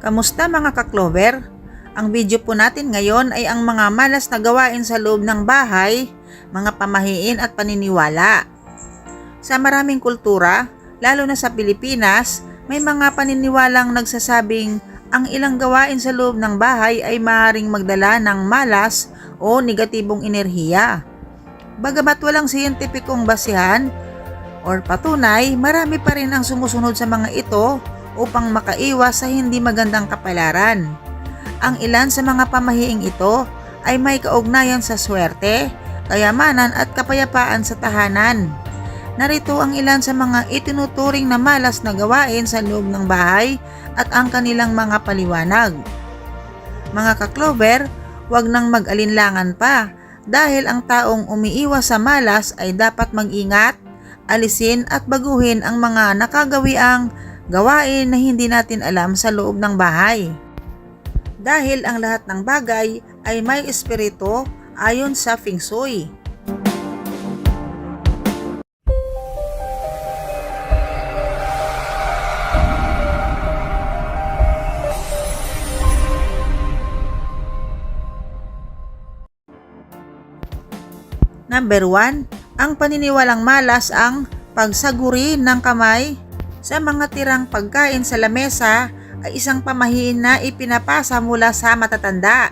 Kamusta mga ka-Clover? Ang video po natin ngayon ay ang mga malas na gawain sa loob ng bahay, mga pamahiin at paniniwala. Sa maraming kultura, lalo na sa Pilipinas, may mga paniniwalang nagsasabing ang ilang gawain sa loob ng bahay ay maaaring magdala ng malas o negatibong enerhiya. Bagamat walang siyentipikong basihan or patunay, marami pa rin ang sumusunod sa mga ito upang makaiwas sa hindi magandang kapalaran. Ang ilan sa mga pamahiing ito ay may kaugnayan sa swerte, kayamanan at kapayapaan sa tahanan. Narito ang ilan sa mga itinuturing na malas na gawain sa loob ng bahay at ang kanilang mga paliwanag. Mga ka-Clover, huwag nang mag-alinlangan pa dahil ang taong umiiwas sa malas ay dapat mag-ingat, alisin at baguhin ang mga nakagawiang gawain na hindi natin alam sa loob ng bahay. Dahil ang lahat ng bagay ay may espiritu ayon sa Feng Shui. Number 1, ang paniniwalang malas ang pagsaguri ng kamay sa mga tirang pagkain sa lamesa ay isang pamahiin na ipinapasa mula sa matatanda.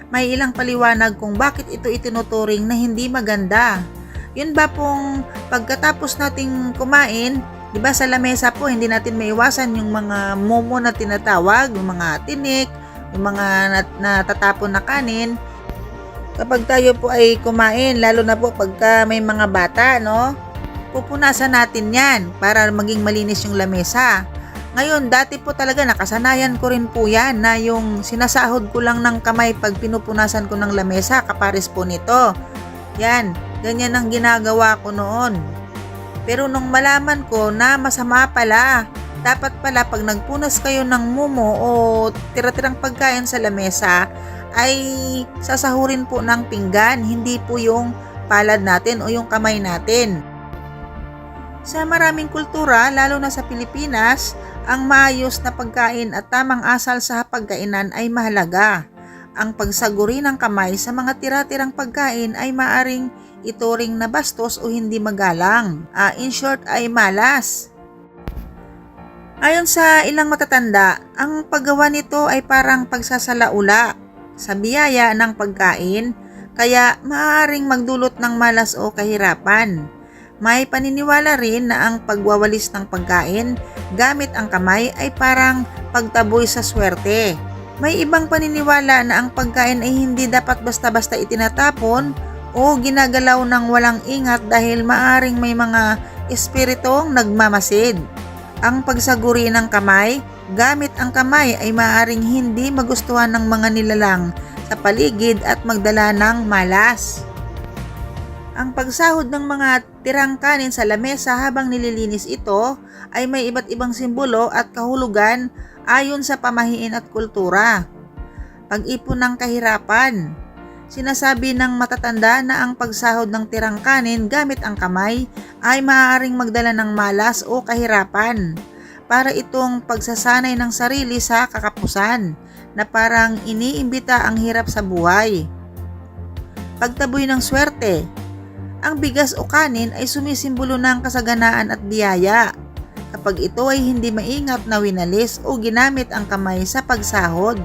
May ilang paliwanag kung bakit ito itinuturing na hindi maganda. Yun ba pong pagkatapos nating kumain, di ba sa lamesa po hindi natin maiwasan yung mga momo na tinatawag, yung mga tinik, yung mga natatapon na kanin. Kapag tayo po ay kumain, lalo na po pagka may mga bata, no? Pupunasan natin yan para maging malinis yung lamesa. Ngayon, dati po talaga nakasanayan ko rin po yan na yung sinasahod ko lang ng kamay pag pinupunasan ko ng lamesa, kapares po nito. Yan, ganyan ang ginagawa ko noon. Pero nung malaman ko na masama pala, dapat pala pag nagpunas kayo ng mumo o tira-tirang pagkain sa lamesa, ay sasahurin po ng pinggan, hindi po yung palad natin o yung kamay natin. Sa maraming kultura, lalo na sa Pilipinas, ang maayos na pagkain at tamang asal sa hapagkainan ay mahalaga. Ang pagsaguri ng kamay sa mga tira-tirang pagkain ay maaring ituring na bastos o hindi magalang. In short ay malas. Ayon sa ilang matatanda, ang paggawa nito ay parang pagsasalaula sa biyaya ng pagkain, kaya maaaring magdulot ng malas o kahirapan. May paniniwala rin na ang pagwawalis ng pagkain gamit ang kamay ay parang pagtaboy sa swerte. May ibang paniniwala na ang pagkain ay hindi dapat basta-basta itinatapon o ginagalaw ng walang ingat dahil maaaring may mga espiritong nagmamasid. Ang pagsaguri ng kamay gamit ang kamay ay maaaring hindi magustuhan ng mga nilalang sa paligid at magdala ng malas. Ang pagsahod ng mga tirang kanin sa lamesa habang nililinis ito ay may iba't ibang simbolo at kahulugan ayon sa pamahiin at kultura. Pag-ipon ng kahirapan. Sinasabi ng matatanda na ang pagsahod ng tirang kanin gamit ang kamay ay maaaring magdala ng malas o kahirapan. Para itong pagsasanay ng sarili sa kakapusan na parang iniimbita ang hirap sa buhay. Pagtaboy ng swerte. Ang bigas o kanin ay sumisimbolo ng kasaganaan at biyaya. Kapag ito ay hindi maingat na winalis o ginamit ang kamay sa pagsahod,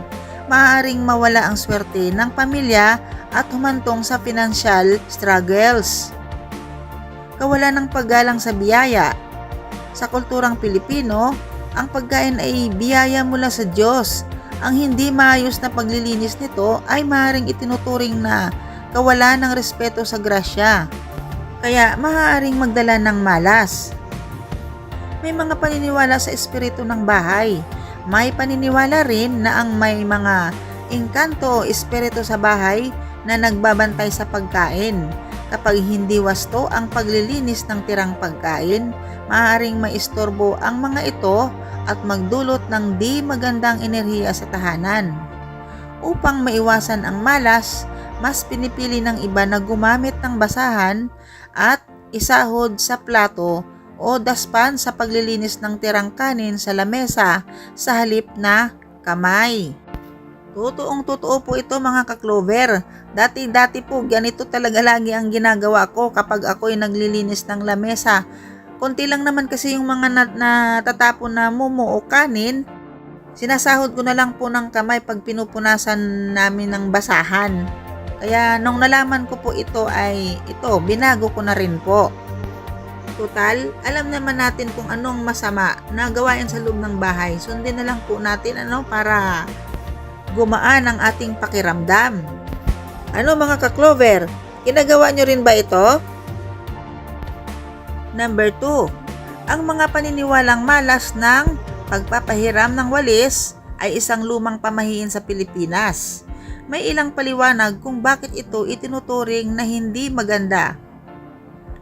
maaaring mawala ang swerte ng pamilya at humantong sa financial struggles. Kawalan ng paggalang sa biyaya. Sa kulturang Pilipino, ang pagkain ay biyaya mula sa Diyos. Ang hindi maayos na paglilinis nito ay maaaring itinuturing na kawalan ng respeto sa grasya, kaya maaaring magdala ng malas. May mga paniniwala sa espiritu ng bahay. May paniniwala rin na ang may mga engkanto o espiritu sa bahay na nagbabantay sa pagkain. Kapag hindi wasto ang paglilinis ng tirang pagkain, maaaring maistorbo ang mga ito at magdulot ng di magandang enerhiya sa tahanan. Upang maiwasan ang malas, mas pinipili ng iba na gumamit ng basahan at isahod sa plato o daspan sa paglilinis ng tirang kanin sa lamesa sa halip na kamay. Totoo po ito mga ka-Clover. Dati po ganito talaga lagi ang ginagawa ko kapag ako'y naglilinis ng lamesa. Konti lang naman kasi yung mga natatapon na mumo o kanin. Sinasahod ko na lang po ng kamay pag pinupunasan namin ng basahan. Kaya nung nalaman ko po ito ay binago ko na rin po. Total, alam naman natin kung anong masama na gawain sa loob ng bahay. Sundin na lang po natin para gumaan ang ating pakiramdam. Ano mga ka-Clover, ginagawa nyo rin ba ito? Number 2, ang mga paniniwalang malas ng pagpapahiram ng walis ay isang lumang pamahiin sa Pilipinas. May ilang paliwanag kung bakit ito itinuturing na hindi maganda.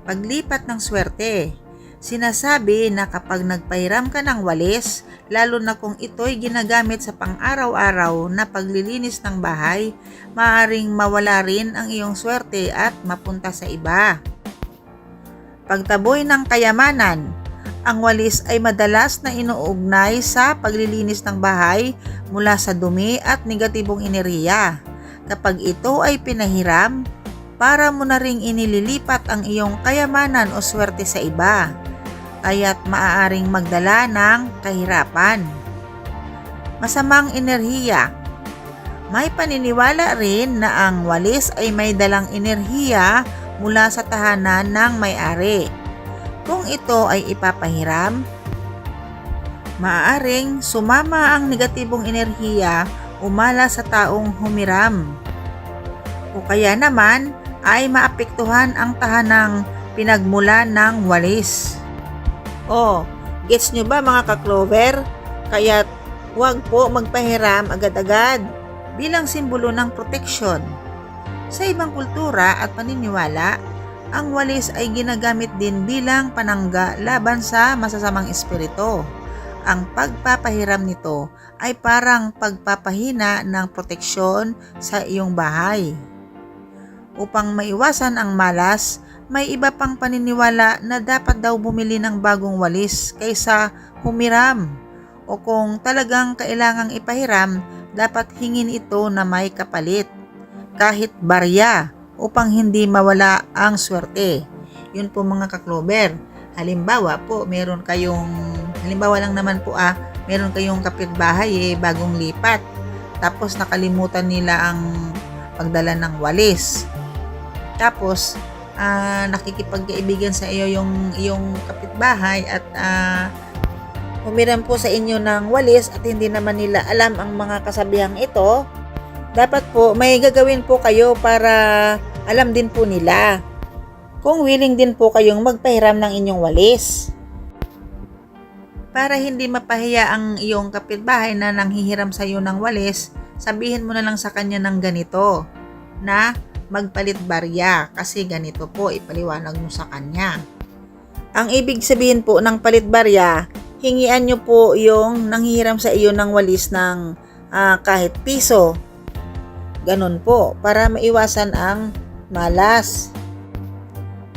Paglipat ng swerte. Sinasabi na kapag nagpahiram ka ng walis, lalo na kung ito'y ginagamit sa pang-araw-araw na paglilinis ng bahay, maaaring mawala rin ang iyong swerte at mapunta sa iba. Pagtaboy ng kayamanan. Ang walis ay madalas na inuugnay sa paglilinis ng bahay mula sa dumi at negatibong enerhiya. Kapag ito ay pinahiram, para mo na ring inililipat ang iyong kayamanan o swerte sa iba, kaya't maaaring magdala ng kahirapan. Masamang enerhiya. May paniniwala rin na ang walis ay may dalang enerhiya mula sa tahanan ng may-ari. Kung ito ay ipapahiram, maaaring sumama ang negatibong enerhiya umala sa taong humiram. O kaya naman ay maapektuhan ang tahanang pinagmulan ng walis. Gets nyo ba mga ka-Clover? Kaya't huwag po magpahiram agad-agad bilang simbolo ng proteksyon. Sa ibang kultura at paniniwala, ang walis ay ginagamit din bilang panangga laban sa masasamang espiritu. Ang pagpapahiram nito ay parang pagpapahina ng proteksyon sa iyong bahay. Upang maiwasan ang malas, may iba pang paniniwala na dapat daw bumili ng bagong walis kaysa humiram. O kung talagang kailangang ipahiram, dapat hingin ito na may kapalit, kahit barya, upang hindi mawala ang swerte. Yun po mga ka-Clover. Halimbawa lang naman po meron kayong kapitbahay bagong lipat. Tapos nakalimutan nila ang pagdala ng walis. Tapos nakikipagkaibigan sa iyo yung iyong kapitbahay at humiram po sa inyo ng walis at hindi naman nila alam ang mga kasabihang ito. Dapat po may gagawin po kayo para alam din po nila kung willing din po kayong magpahiram ng inyong walis. Para hindi mapahiya ang iyong kapitbahay na nanghihiram sa iyo ng walis, sabihin mo na lang sa kanya ng ganito, na magpalit barya kasi ganito po, ipaliwanag mo sa kanya. Ang ibig sabihin po ng palit barya, hingian nyo po yung nanghihiram sa iyo ng walis ng kahit piso. Ganun po, para maiwasan ang malas.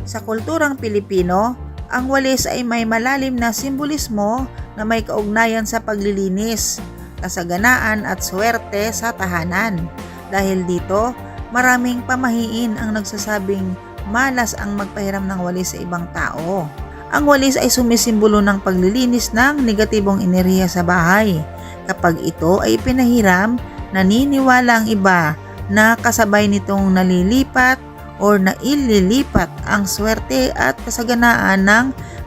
Sa kulturang Pilipino, ang walis ay may malalim na simbolismo na may kaugnayan sa paglilinis, kasaganaan at swerte sa tahanan. Dahil dito, maraming pamahiin ang nagsasabing malas ang magpahiram ng walis sa ibang tao. Ang walis ay sumisimbolo ng paglilinis ng negatibong enerhiya sa bahay. Kapag ito ay pinahiram, naniniwala ang iba na kasabay nitong nalilipat o naililipat ang swerte at kasaganaan ng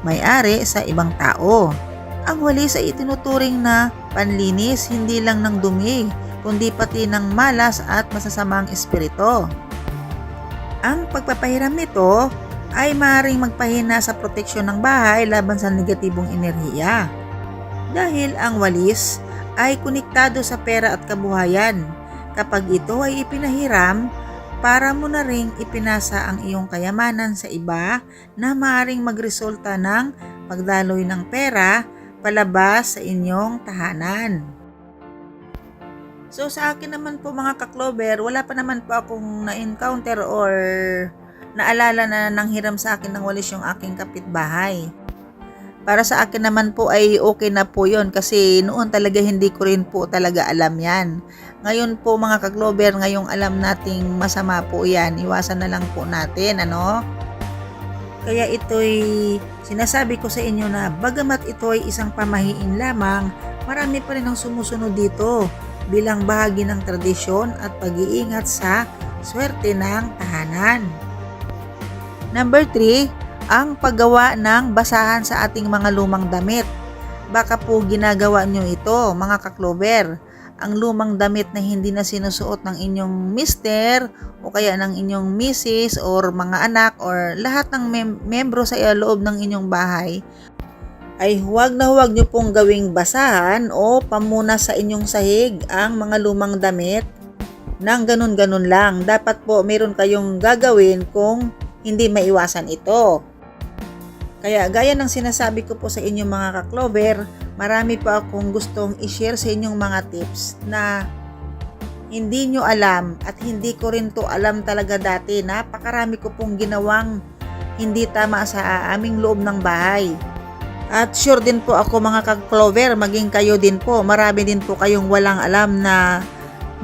may-ari sa ibang tao. Ang walis ay itinuturing na panlinis hindi lang ng dumi, kundi pati ng malas at masasamang espiritu. Ang pagpapahiram nito ay maaaring magpahina sa proteksyon ng bahay laban sa negatibong enerhiya. Dahil ang walis ay konektado sa pera at kabuhayan. Kapag ito ay ipinahiram, para mo na ring ipinasa ang iyong kayamanan sa iba na maaaring magresulta ng pagdaloy ng pera palabas sa inyong tahanan. So sa akin naman po mga ka-Clover, wala pa naman po akong na-encounter or naalala na nanghiram sa akin ng walis yung aking kapitbahay. Para sa akin naman po ay okay na po yon, kasi noon talaga hindi ko rin po talaga alam yan. Ngayon po mga ka-Clover, ngayong alam nating masama po yan, iwasan na lang po natin, ano? Kaya ito'y sinasabi ko sa inyo na bagamat ito'y isang pamahiin lamang, marami pa rin ang sumusunod dito bilang bahagi ng tradisyon at pag-iingat sa swerte ng tahanan. Number 3, ang paggawa ng basahan sa ating mga lumang damit. Baka po ginagawa nyo ito mga ka-Clover. Ang lumang damit na hindi na sinusuot ng inyong mister o kaya ng inyong misis or mga anak or lahat ng membro sa loob ng inyong bahay, ay huwag na huwag nyo pong gawing basahan o pamunas sa inyong sahig ang mga lumang damit nang ganun-ganun lang. Dapat po meron kayong gagawin kung hindi maiwasan ito. Kaya gaya ng sinasabi ko po sa inyong mga ka-Clover, marami pa akong gustong i-share sa inyong mga tips na hindi nyo alam at hindi ko rin to alam talaga dati. Napakarami ko pong ginawang hindi tama sa aming loob ng bahay. At sure din po ako mga ka-Clover, maging kayo din po, marami din po kayong walang alam na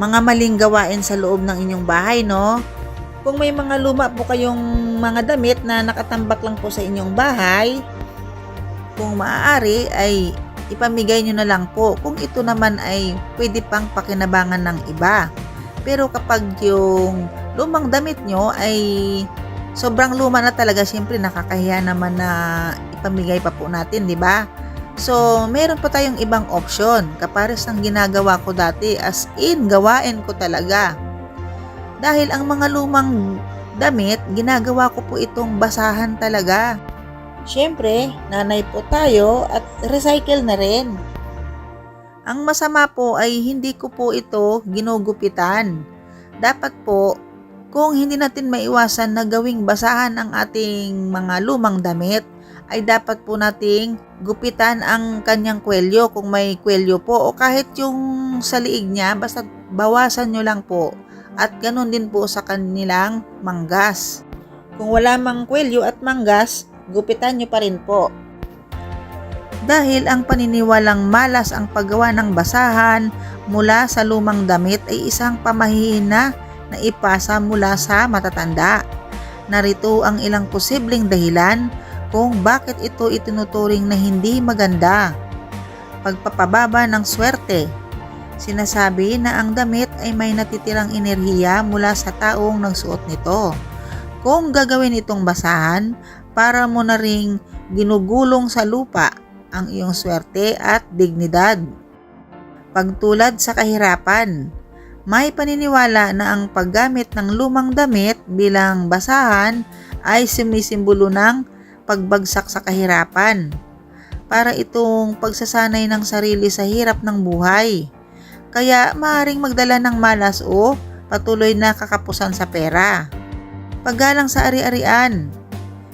mga maling gawain sa loob ng inyong bahay, no? Kung may mga luma po kayong mga damit na nakatambak lang po sa inyong bahay, kung maaari ay ipamigay nyo na lang po. Kung ito naman ay pwede pang pakinabangan ng iba. Pero kapag yung lumang damit nyo ay sobrang luma na talaga, syempre nakakahiya naman na ipamigay pa po natin, di ba? So, meron pa tayong ibang option. Kapares ng ginagawa ko dati, as in, gawain ko talaga. Dahil ang mga lumang damit, ginagawa ko po itong basahan talaga. Siyempre, nanay po tayo at recycle na rin. Ang masama po ay hindi ko po ito ginugupitan. Dapat po, kung hindi natin maiwasan na gawing basahan ang ating mga lumang damit, ay dapat po nating gupitan ang kanyang kwelyo kung may kwelyo po, o kahit yung sa liig niya, basta bawasan nyo lang po. At ganun din po sa kanilang manggas. Kung wala mang kwelyo at manggas, gupitan nyo pa rin po. Dahil ang paniniwalang malas ang paggawa ng basahan mula sa lumang damit ay isang pamahihina na ipasa mula sa matatanda. Narito ang ilang posibleng dahilan kung bakit ito itinuturing na hindi maganda. Pagpapababa ng swerte. Sinasabi na ang damit ay may natitirang enerhiya mula sa taong nagsuot nito. Kung gagawin itong basahan, para mo na ring ginugulong sa lupa ang iyong swerte at dignidad. Pagtulad sa kahirapan. May paniniwala na ang paggamit ng lumang damit bilang basahan ay sumisimbolo ng pagbagsak sa kahirapan. Para itong pagsasanay ng sarili sa hirap ng buhay. Kaya maaaring magdala ng malas o patuloy na kakapusan sa pera. Paggalang sa ari-arian.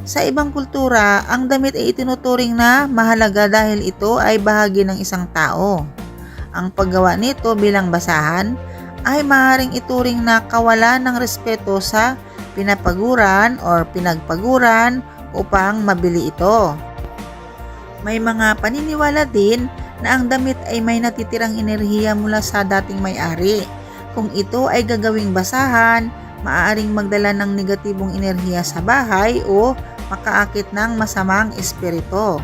Sa ibang kultura, ang damit ay itinuturing na mahalaga dahil ito ay bahagi ng isang tao. Ang paggawa nito bilang basahan ay maaaring ituring na kawalan ng respeto sa pinapaguran o pinagpaguran upang mabili ito. May mga paniniwala din na ang damit ay may natitirang enerhiya mula sa dating may-ari. Kung ito ay gagawing basahan, maaaring magdala ng negatibong enerhiya sa bahay o makaakit ng masamang espiritu.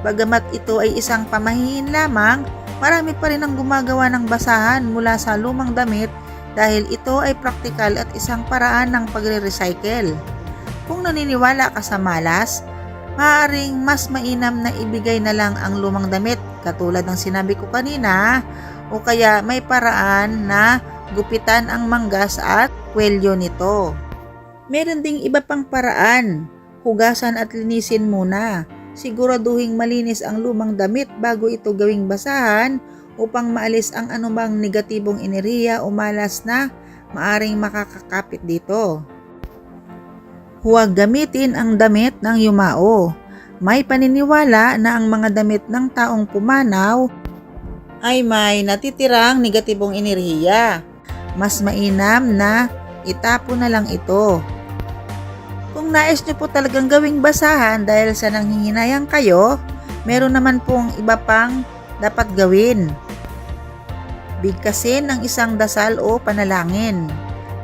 Bagamat ito ay isang pamahiin lamang, marami pa rin ang gumagawa ng basahan mula sa lumang damit dahil ito ay praktikal at isang paraan ng pagre-recycle. Kung naniniwala ka sa malas, maaaring mas mainam na ibigay na lang ang lumang damit katulad ng sinabi ko kanina, o kaya may paraan na gupitan ang manggas at kwelyo nito. Meron ding iba pang paraan. Hugasan at linisin muna. Siguraduhing malinis ang lumang damit bago ito gawing basahan upang maalis ang anumang negatibong enerhiya o malas na maaring makakakapit dito. Huwag gamitin ang damit ng yumao. May paniniwala na ang mga damit ng taong pumanaw ay may natitirang negatibong enerhiya. Mas mainam na itapon na lang ito. Kung Kung nais nyo po talagang gawing basahan dahil sa nanghihinayang kayo, meron naman pong iba pang dapat gawin. Bigkasin ng isang dasal o panalangin.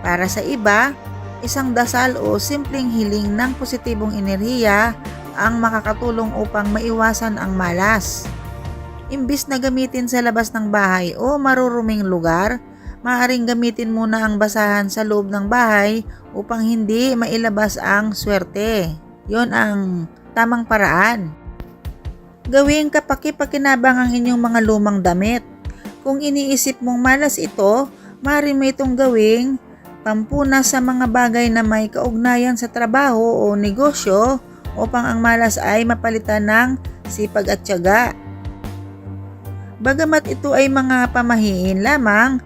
Para sa iba, isang dasal o simpleng hiling ng positibong enerhiya ang makakatulong upang maiwasan ang malas. Imbis na gamitin sa labas ng bahay o maruruming lugar, maaaring gamitin muna ang basahan sa loob ng bahay upang hindi mailabas ang swerte. Yon ang tamang paraan. Gawing kapaki-pakinabang ang inyong mga lumang damit. Kung iniisip mong malas ito, maaari mo itong gawing pampunas sa mga bagay na may kaugnayan sa trabaho o negosyo upang ang malas ay mapalitan ng sipag at tiyaga. Bagamat ito ay mga pamahiin lamang,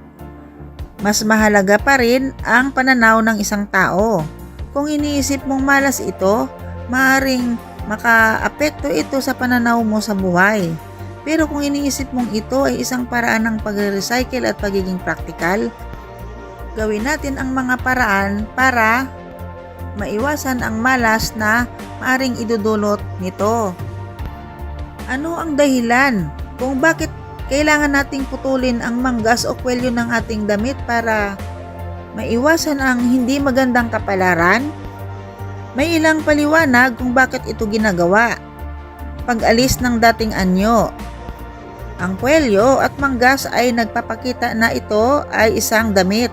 mas mahalaga pa rin ang pananaw ng isang tao. Kung iniisip mong malas ito, maaaring makaapekto ito sa pananaw mo sa buhay. Pero kung iniisip mong ito ay isang paraan ng pag-recycle at pagiging praktikal, gawin natin ang mga paraan para maiwasan ang malas na maaaring idudulot nito. Ano ang dahilan kung bakit kailangan nating putulin ang manggas o kwelyo ng ating damit para maiwasan ang hindi magandang kapalaran? May ilang paliwanag kung bakit ito ginagawa. Pag-alis ng dating anyo. Ang kwelyo at manggas ay nagpapakita na ito ay isang damit.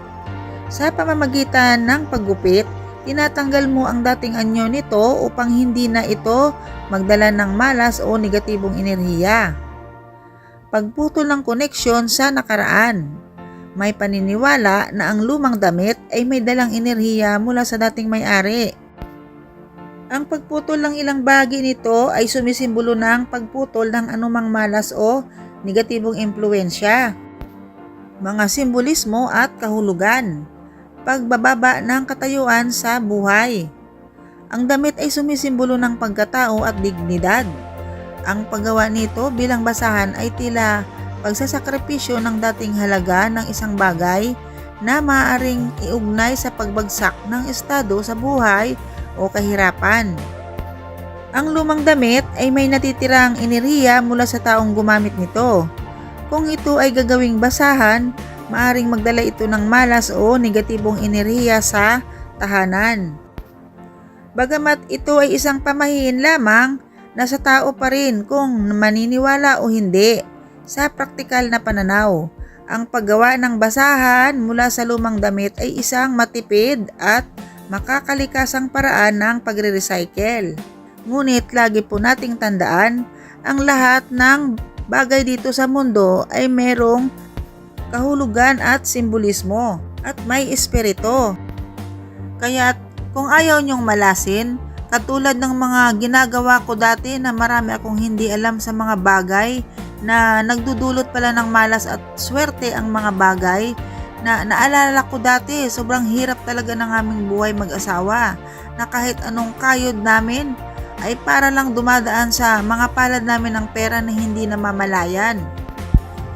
Sa pamamagitan ng paggupit, tinatanggal mo ang dating anyo nito upang hindi na ito magdala ng malas o negatibong enerhiya. Pagputol ng koneksyon sa nakaraan. May paniniwala na ang lumang damit ay may dalang enerhiya mula sa dating may-ari. Ang pagputol ng ilang bahagi nito ay sumisimbolo ng pagputol ng anumang malas o negatibong impluensya. Mga simbolismo at kahulugan. Pagbababa ng katayuan sa buhay. Ang damit ay sumisimbolo ng pagkatao at dignidad. Ang paggawa nito bilang basahan ay tila pagsasakripisyo ng dating halaga ng isang bagay na maaaring iugnay sa pagbagsak ng estado sa buhay o kahirapan. Ang lumang damit ay may natitirang enerhiya mula sa taong gumamit nito. Kung ito ay gagawing basahan, maaaring magdala ito ng malas o negatibong enerhiya sa tahanan. Bagamat ito ay isang pamahiin lamang, nasa tao pa rin kung maniniwala o hindi. Sa praktikal na pananaw, ang paggawa ng basahan mula sa lumang damit ay isang matipid at makakalikasang paraan ng pagre-recycle. Ngunit lagi po nating tandaan, ang lahat ng bagay dito sa mundo ay merong kahulugan at simbolismo at may espiritu. Kaya't kung ayaw nyong malasin, katulad ng mga ginagawa ko dati na marami akong hindi alam sa mga bagay na nagdudulot pala ng malas at swerte ang mga bagay na naalala ko dati, sobrang hirap talaga ng aming buhay mag-asawa na kahit anong kayod namin ay para lang dumadaan sa mga palad namin ng pera na hindi namamalayan.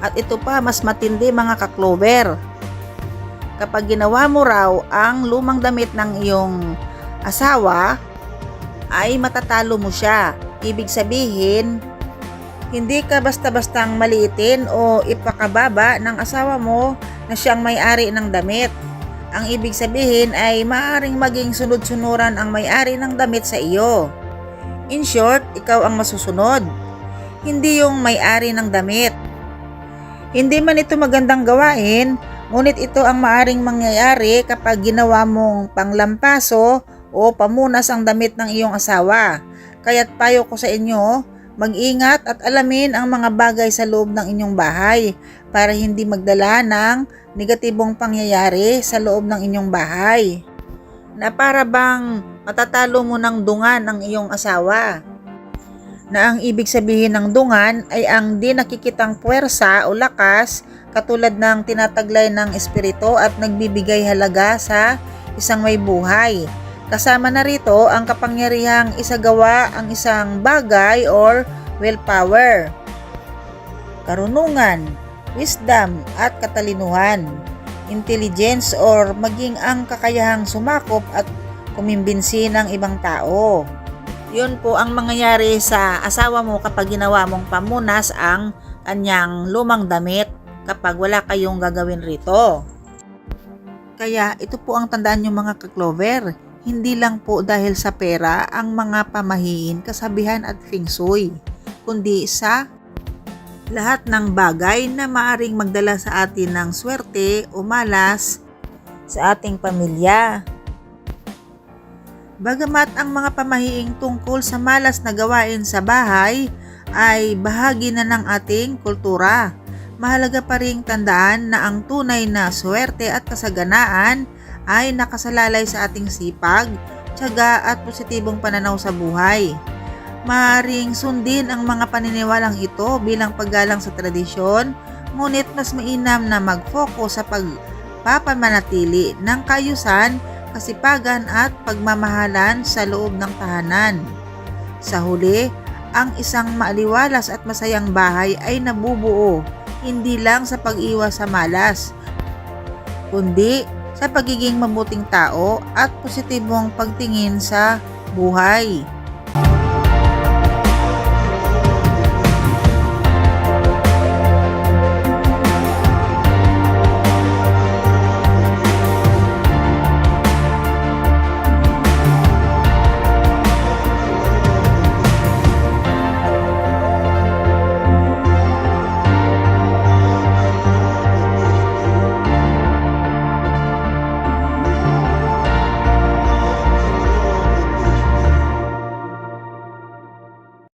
At ito pa, mas matindi mga kaklover. Kapag ginawa mo raw ang lumang damit ng iyong asawa, ay matatalo mo siya. Ibig sabihin, hindi ka basta-bastang maliitin o ipakababa ng asawa mo na siyang may-ari ng damit. Ang ibig sabihin ay maaaring maging sunod-sunuran ang may-ari ng damit sa iyo. In short, ikaw ang masusunod, hindi yung may-ari ng damit. Hindi man ito magandang gawain, ngunit ito ang maaring mangyayari kapag ginawa mong panglampaso o pamunas ang damit ng iyong asawa. Kaya't payo ko sa inyo, mag-ingat at alamin ang mga bagay sa loob ng inyong bahay para hindi magdala ng negatibong pangyayari sa loob ng inyong bahay. Na para bang matatalo mo ng dungan ng iyong asawa. Na ang ibig sabihin ng dungan ay ang di nakikitang puwersa o lakas katulad ng tinataglay ng espiritu at nagbibigay halaga sa isang may buhay. Kasama na rito ang kapangyarihang isagawa ang isang bagay or willpower, karunungan, wisdom at katalinuhan, intelligence or maging ang kakayahang sumakop at kumimbinsi ng ibang tao. Yun po ang mangyayari sa asawa mo kapag ginawa mong pamunas ang kanyang lumang damit kapag wala kayong gagawin rito. Kaya ito po ang tandaan nyo mga ka-Clover, hindi lang po dahil sa pera ang mga pamahiin, kasabihan at feng shui, kundi sa lahat ng bagay na maaring magdala sa atin ng swerte o malas sa ating pamilya. Bagamat ang mga pamahiing tungkol sa malas na gawain sa bahay ay bahagi na ng ating kultura, mahalaga pa ring tandaan na ang tunay na swerte at kasaganaan ay nakasalalay sa ating sipag, tiyaga at positibong pananaw sa buhay. Maaring sundin ang mga paniniwalang ito bilang paggalang sa tradisyon, ngunit mas mainam na mag-focus sa pagpapamanatili ng kaayusan, kasipagan at pagmamahalan sa loob ng tahanan. Sa huli, ang isang maaliwalas at masayang bahay ay nabubuo hindi lang sa pag-iwas sa malas, kundi sa pagiging mabuting tao at positibong pagtingin sa buhay.